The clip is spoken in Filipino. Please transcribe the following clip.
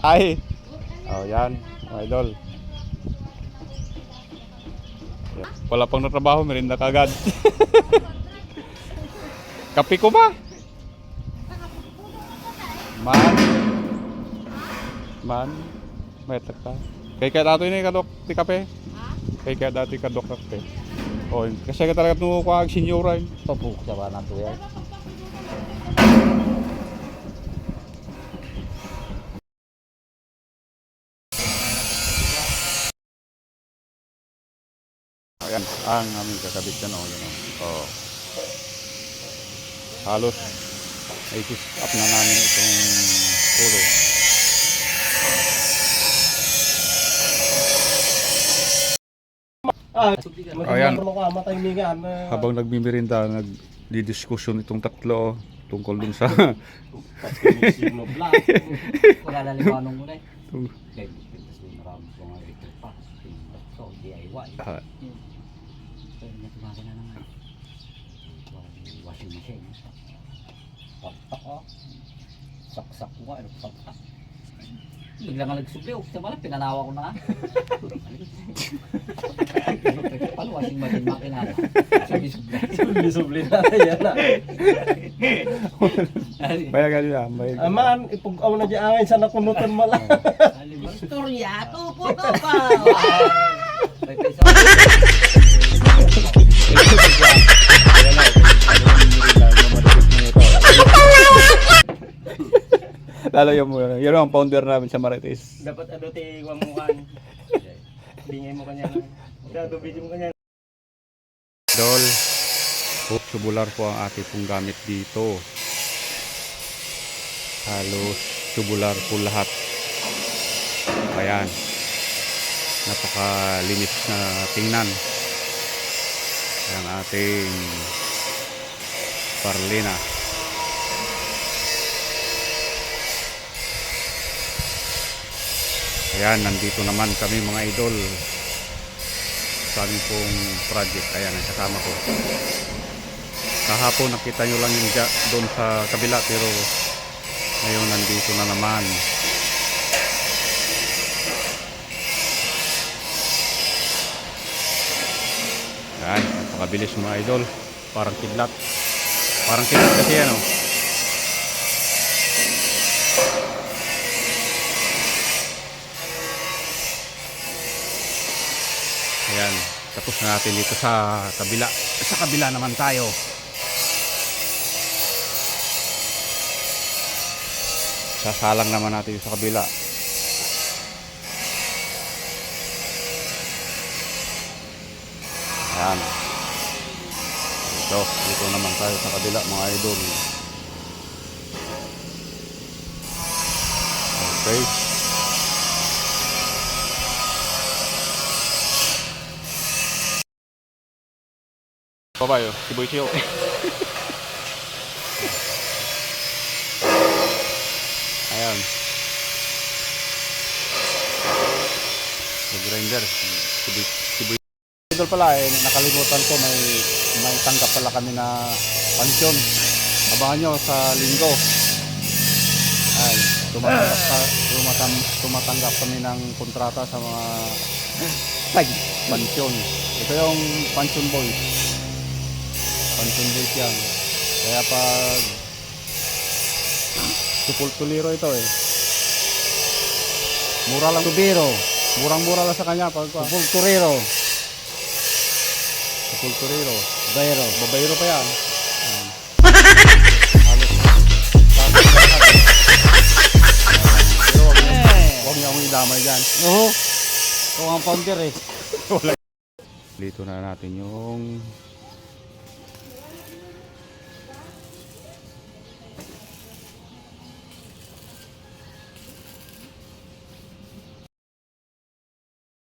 Ay. Oh, yan, mga idol. Yan. Wala pang natrabaho, merinda kagad. Kape ko ba? Man. May taka. Kay kaya dato ini kadok ti kape. Kay kaya dati kadok kape. Oh, kasi ka talaga tumo ko ag senyora. Papuk sa ba nato yan. Ayan, ang aming kakabit yan o. Yan, oh. Halos ay up na namin itong ulo. Ayan. Habang nagmimirinda, nagdidiskusyon itong tatlo tungkol dun sa Wala na liwanong mo na eh. Marami po nga electric pa. So, DIY. Natumaga na naman. Washing machine. Pakpak ko. Saksak ko nga. Pakpak. Bigla nga nagsubli. Sa bala, pinanawa ko na nga. Palo, washing machine makina. Subli-subli na. Yan na. Baya gali na. Aman, ipag-aw na di angin sa nakunutan mo lang. Istorya, tupo pa. Lalo yung muna. Yan ang founder namin sa Marites. Dapat ano tigwang mo kan. Bingay mo kanya. Dado video mo kanya. Dol, tubular po ang ating pong gamit dito. Halos tubular po lahat. Ayan. Napakalinis na tingnan. Ang ating parlina. Ayan, nandito naman kami mga idol sa aming pong project. Ayan, ang kasama ko. Kahapon nakita nyo lang yung doon sa kabila, pero ngayon nandito na naman. Ayan, napakabilis mga idol. Parang kidlat. Parang kidlat kasi yan, oh. Ayan, tapos na natin dito sa kabila. Sa kabila naman tayo. Sasalang naman natin sa kabila. Ayan. Dito naman tayo sa kabila mga idol. Okay. Babayo, si Boy Chio. Ayan. Grinder. Si Boy. Idol pala nakalimutan ko may tanggap pala kami na pansyon. Abangan nyo sa linggo. Ay, tumatanggap kami ng kontrata sa mga pansyon. Ito yung pansyon boy. Pansyon boys yan. Kaya pag Sepulturero ito mura lang tubiro. Murang-mura lang sa kanya pag Sepulturero. Babayro pa yan. Pero huwag niya akong idamay dyan. Oo. Ito ang founder eh. Dito na natin yung